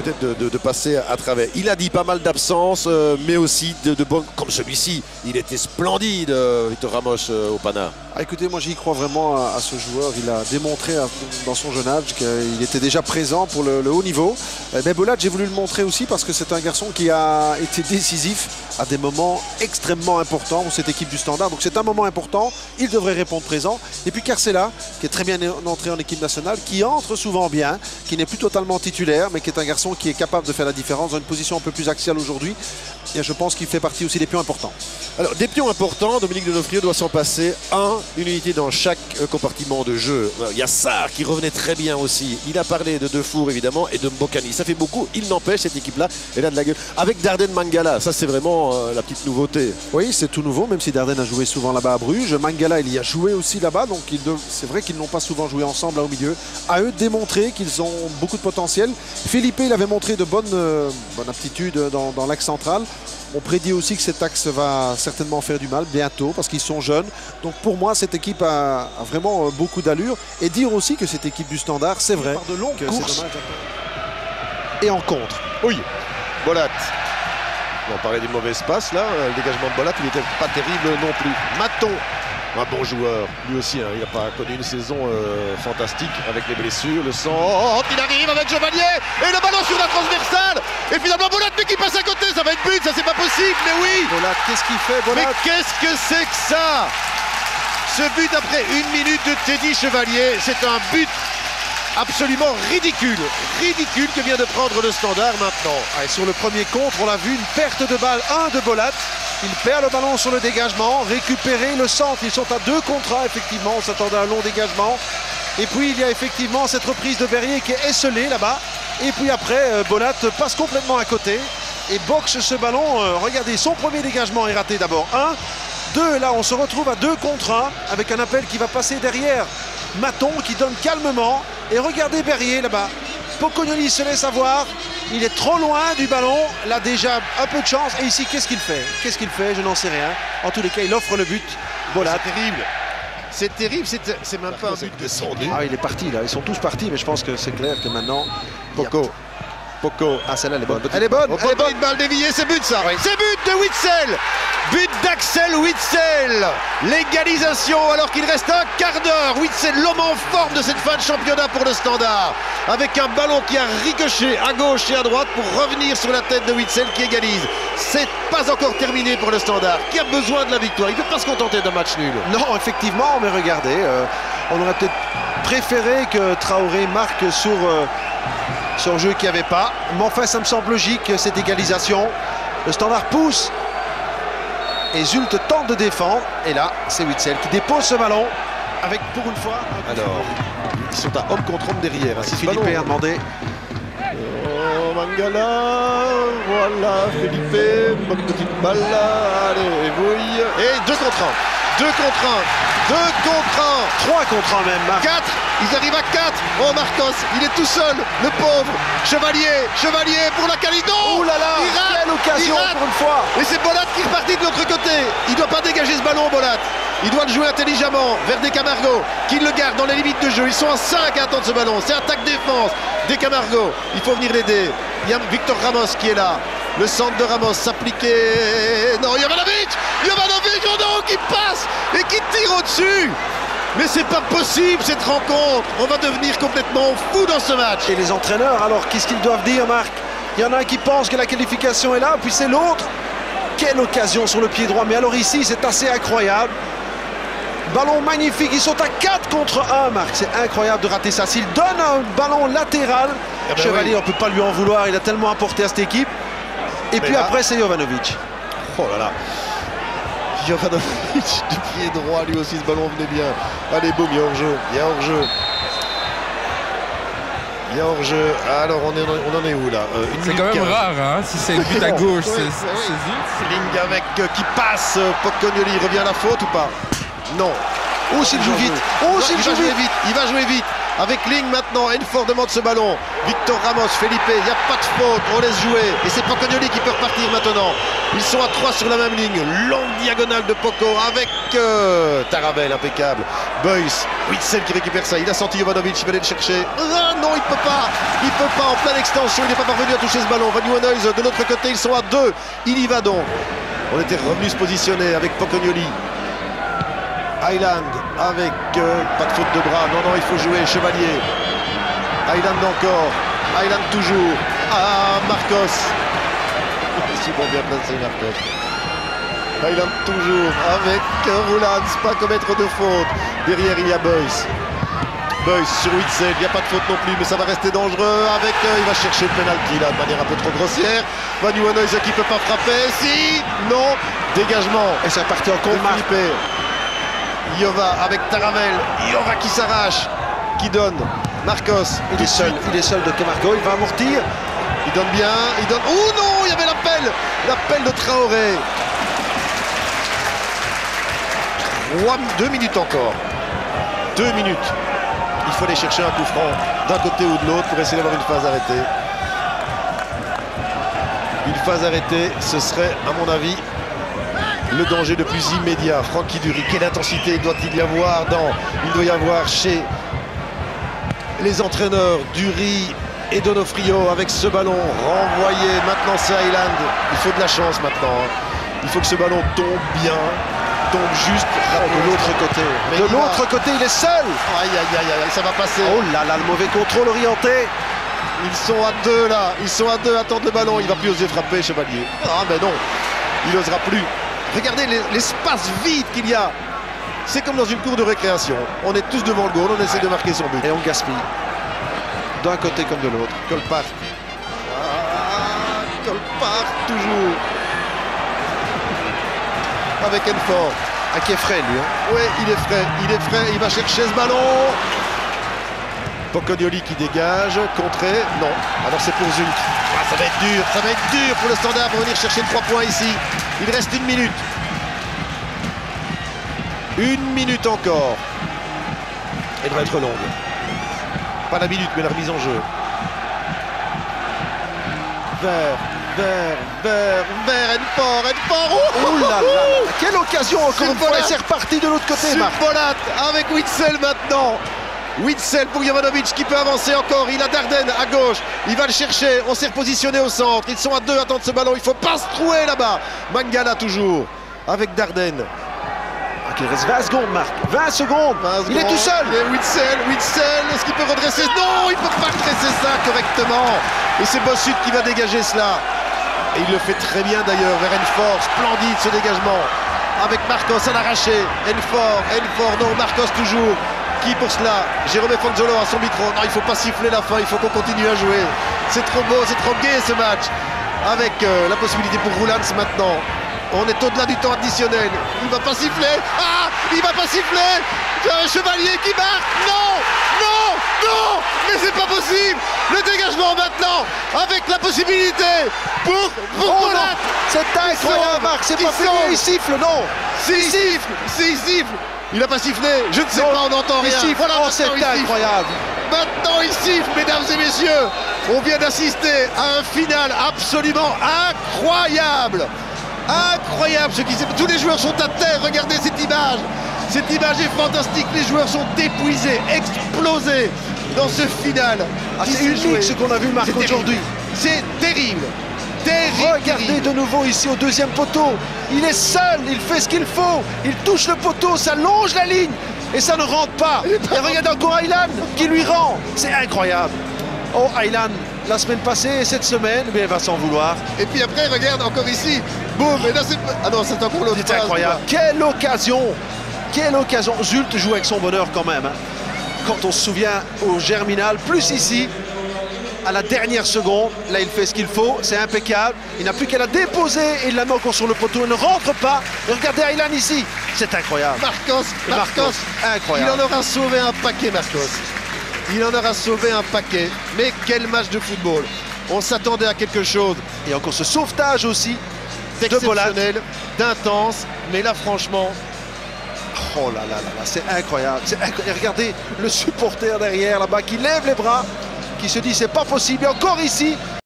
peut-être de passer à travers. Il a dit pas mal d'absences, mais aussi de bons, comme celui-ci. Il était splendide, Victor Ramos au Pana. Ah, écoutez, moi j'y crois vraiment à ce joueur. Il a démontré dans son jeune âge qu'il était déjà présent pour le haut niveau. Mais Bolat, j'ai voulu le montrer aussi parce que c'est un garçon qui a été décisif à des moments extrêmement importants pour cette équipe du Standard. Donc c'est un moment important, il devrait répondre présent. Et puis Carcela, qui est très bien entré en équipe nationale, qui entre souvent bien, qui n'est plus totalement titulaire, mais qui est un garçon qui est capable de faire la différence dans une position un peu plus axiale aujourd'hui. Et je pense qu'il fait partie aussi des pions importants. Alors, des pions importants, Dominique Donofrio doit s'en passer une unité dans chaque compartiment de jeu. Il y a Sarr qui revenait très bien aussi. Il a parlé de Defour évidemment et de Mbokani. Ça fait beaucoup. Il n'empêche, cette équipe-là, elle a de la gueule. Avec Darden Mangala, ça c'est vraiment la petite nouveauté. Oui, c'est tout nouveau, même si Darden a joué souvent là-bas à Bruges. Mangala, il y a joué aussi là-bas, donc c'est vrai qu'ils n'ont pas souvent joué ensemble là au milieu. À eux de démontrer qu'ils ont beaucoup de potentiel. Philippe, il avait montré de bonnes aptitudes dans l'axe central. On prédit aussi que cet axe va certainement faire du mal bientôt parce qu'ils sont jeunes. Donc pour moi, cette équipe a vraiment beaucoup d'allure. Et dire aussi que cette équipe du Standard, c'est vrai, par de longues courses. Et en contre. Oui, Bolat. On parlait d'une mauvaise passe là. Le dégagement de Bolat, il n'était pas terrible non plus. Maton, un bon joueur. Lui aussi, hein, il n'a pas connu une saison fantastique avec les blessures. Le sang, il arrive avec Chevalier et le ballon sur la transversale. Et finalement Bolat qui passe à côté, ça va être but, ça c'est pas possible, mais oui. Bolat, qu'est-ce qu'il fait, Bolat? Mais qu'est-ce que c'est que ça? Ce but après 1 minute de Teddy Chevalier, c'est un but absolument ridicule que vient de prendre le Standard maintenant. Et sur le premier contre, on l'a vu, une perte de balle, de Bolat. Il perd le ballon sur le dégagement, récupérer le centre. Ils sont à 2 contre 1, effectivement, on s'attendait à un long dégagement. Et puis il y a effectivement cette reprise de Verrier qui est esselée là-bas. Et puis après, Bolat passe complètement à côté et boxe ce ballon. Regardez, son premier dégagement est raté d'abord. 2, là on se retrouve à 2 contre 1 avec un appel qui va passer derrière Maton qui donne calmement. Et regardez Verrier là-bas. Pocognoni se laisse avoir. Il est trop loin du ballon. Là déjà un peu de chance. Et ici, qu'est-ce qu'il fait? Qu'est-ce qu'il fait? Je n'en sais rien. En tous les cas, il offre le but. Bolat. C'est terrible. C'est terrible, c'est même pas un but descendu. Ah, il est parti là, ils sont tous partis, mais je pense que c'est clair que maintenant... Poco. Ah, celle-là, elle est bonne. Elle est bonne. Une balle déviée, c'est but ça. Oui. C'est but de Witsel. But d'Axel Witsel. L'égalisation alors qu'il reste un quart d'heure. Witsel, l'homme en forme de cette fin de championnat pour le Standard. Avec un ballon qui a ricoché à gauche et à droite pour revenir sur la tête de Witsel qui égalise. C'est pas encore terminé pour le Standard qui a besoin de la victoire. Il ne peut pas se contenter d'un match nul. Non, effectivement, mais regardez, on aurait peut-être préféré que Traoré marque sur un jeu qu'il n'y avait pas. Mais enfin, ça me semble logique, cette égalisation. Le Standard pousse. Et Zulte tente de défendre. Et là, c'est Witsel qui dépose ce ballon. Avec, pour une fois... Alors, ils sont à homme contre homme derrière. Si Philippe a demandé. Oh, Mangala. Voilà, Philippe. Bonne petite balle là. Allez, Vouille. Et 2 contre 1. 2 contre 1. 2 contre 1. 3 contre 1 même, Marc. 4. Ils arrivent à 4. Oh, Marcos, il est tout seul, le pauvre. Chevalier pour la qualité. Oh là là, quelle occasion pour une fois. Et c'est Bolat qui repartit de l'autre côté. Il ne doit pas dégager ce ballon, Bolat. Il doit le jouer intelligemment vers Descamargo, qui le garde dans les limites de jeu. Ils sont à 5 à attendre ce ballon. C'est attaque-défense. Descamargo, il faut venir l'aider. Il y a Victor Ramos qui est là. Le centre de Ramos s'appliquait. Non, Jovanovic, oh non, qui passe et qui tire au-dessus. Mais c'est pas possible cette rencontre. On va devenir complètement fou dans ce match. Et les entraîneurs, alors qu'est-ce qu'ils doivent dire, Marc? Il y en a un qui pense que la qualification est là, puis c'est l'autre. Quelle occasion sur le pied droit. Mais alors ici, c'est assez incroyable. Ballon magnifique. Ils sont à 4 contre 1, Marc. C'est incroyable de rater ça. S'il donne un ballon latéral, Chevalier, on ne peut pas lui en vouloir. Il a tellement apporté à cette équipe. Et puis après, c'est Jovanovic. Oh là là. Jovanovic du pied droit, lui aussi, ce ballon venait bien. Allez, boum, il y a hors-jeu. Il y a hors-jeu. Alors, on en est où là? C'est quand même rare, hein, si c'est le but à gauche. C'est Ligne avec qui passe. Pocognoli, revient à la faute ou pas? Non. Oh, s'il joue vite. Il va jouer vite. avec Ling maintenant. Enfor demande ce ballon. Victor Ramos, Felipe, il n'y a pas de faute, on laisse jouer. Et c'est Pocognoli qui peut repartir maintenant. Ils sont à 3 sur la même ligne. Longue diagonale de Poco avec Taravell, impeccable. Boyce, Witsel qui récupère ça. Il a senti Jovanovic, il va aller le chercher. Ah non, il peut pas. Il peut pas en pleine extension. Il n'est pas parvenu à toucher ce ballon. Van Nieuwenhuizen de l'autre côté, ils sont à 2. Il y va donc. On était revenu se positionner avec Pocognoli. Highland avec pas de faute de bras. Non, non, il faut jouer. Chevalier. Highland encore. Highland toujours. Ah, Marcos. Si bon, bien placé, Marcos. Highland toujours avec Roulans. Pas commettre de faute. Derrière, il y a Boyce. Boyce sur Witsel. Il n'y a pas de faute non plus, mais ça va rester dangereux. Avec, il va chercher le penalty là de manière un peu trop grossière. Van Nieuwenhuizen qui ne peut pas frapper. Si, non. Dégagement. Et c'est parti en contre. Iova avec Taravell. Iova qui s'arrache. Qui donne. Marcos. Il est seul de Camargo. Il va amortir. Il donne bien. Il donne. Oh non, il y avait l'appel. L'appel de Traoré. 2 minutes encore. 2 minutes. Il faut aller chercher un coup franc d'un côté ou de l'autre pour essayer d'avoir une phase arrêtée. Une phase arrêtée, ce serait, à mon avis, le danger le plus immédiat. Francky Dury, quelle intensité doit-il y avoir il doit y avoir chez les entraîneurs Dury et Donofrio avec ce ballon renvoyé. Maintenant c'est Highland. Il faut de la chance maintenant. Il faut que ce ballon tombe bien, tombe juste de l'autre côté. Mais de l'autre côté, il est seul. Aïe, aïe, aïe, aïe, ça va passer. Oh là là, le mauvais contrôle orienté. Ils sont à 2 là. Ils sont à 2 à tendre le ballon. Il va plus oser frapper, Chevalier. Ah, mais non. Il n'osera plus. Regardez l'espace vide qu'il y a. C'est comme dans une cour de récréation. On est tous devant le goal, on essaie de marquer son but. Et on gaspille. D'un côté comme de l'autre. Colpart. Ah, Colpart toujours. Avec Enfor. Ah, qui est frais lui. Oui, il est frais, il va chercher ce ballon. Pocognoli qui dégage, contré, non. Alors c'est pour Zult. Ah, ça va être dur pour le Standard pour venir chercher 3 points ici. Il reste 1 minute. 1 minute encore. Elle va être longue. Pas la minute, mais la remise en jeu. Vers, Enfor. Oh là là, quelle occasion encore une fois. Et c'est reparti de l'autre côté, Marc. Bolat avec Witsel maintenant. Witsel pour Jovanovic qui peut avancer encore. Il a Dardenne à gauche. Il va le chercher. On s'est repositionné au centre. Ils sont à 2 à tendre ce ballon. Il faut pas se trouer là-bas. Mangala toujours avec Dardenne. Il reste 20 secondes, Marc. 20 secondes. Il est tout seul. Et Witsel, est-ce qu'il peut redresser? Non, il ne peut pas redresser ça correctement. Et c'est Bossut qui va dégager cela. Et il le fait très bien d'ailleurs vers Enfor. Splendide ce dégagement. Avec Marcos à l'arraché. Enfor, non, Marcos toujours. Qui pour cela? Jérôme Fanzolo à son micro. Non, il ne faut pas siffler la fin, il faut qu'on continue à jouer. C'est trop beau, c'est trop gai ce match. Avec la possibilité pour Roulans maintenant. On est au-delà du temps additionnel. Il va pas siffler. Ah, il va pas siffler. Chevalier qui marque. Non, mais c'est pas possible. Le dégagement maintenant avec la possibilité pour Bolat. C'est incroyable, Marc. C'est pas fini. Il siffle, non. Il siffle. Il n'a pas sifflé. Je ne sais pas, on n'entend rien. Voilà, c'est incroyable. Maintenant il siffle, mesdames et messieurs. On vient d'assister à un final absolument incroyable. Incroyable ce qui s'est. Tous les joueurs sont à terre, regardez cette image. Cette image est fantastique, les joueurs sont épuisés, explosés dans ce final. C'est unique ce qu'on a vu, Marc, aujourd'hui. C'est terrible. Regardez de nouveau ici au deuxième poteau. Il est seul, il fait ce qu'il faut. Il touche le poteau, ça longe la ligne et ça ne rentre pas. Et regardez encore Highland qui lui rend. C'est incroyable. Oh, Highland, la semaine passée et cette semaine, mais elle va s'en vouloir. Et puis après, regarde encore ici. Boum, et là c'est. Ah non, c'est encore l'autre. C'est incroyable. Quelle occasion. Zult joue avec son bonheur quand même. Quand on se souvient au Germinal, plus ici, à la dernière seconde, là il fait ce qu'il faut, c'est impeccable. Il n'a plus qu'à la déposer et il la met encore sur le poteau. Elle ne rentre pas. Et regardez Highland ici, c'est incroyable. Marcos, incroyable. Il en aura sauvé un paquet, Marcos. Il en aura sauvé un paquet. Mais quel match de football. On s'attendait à quelque chose. Et encore ce sauvetage aussi. D'exceptionnel, d'intense. Mais là, franchement, Oh là là là là, c'est incroyable. Et regardez le supporter derrière là-bas qui lève les bras, qui se dit c'est pas possible. Et encore ici,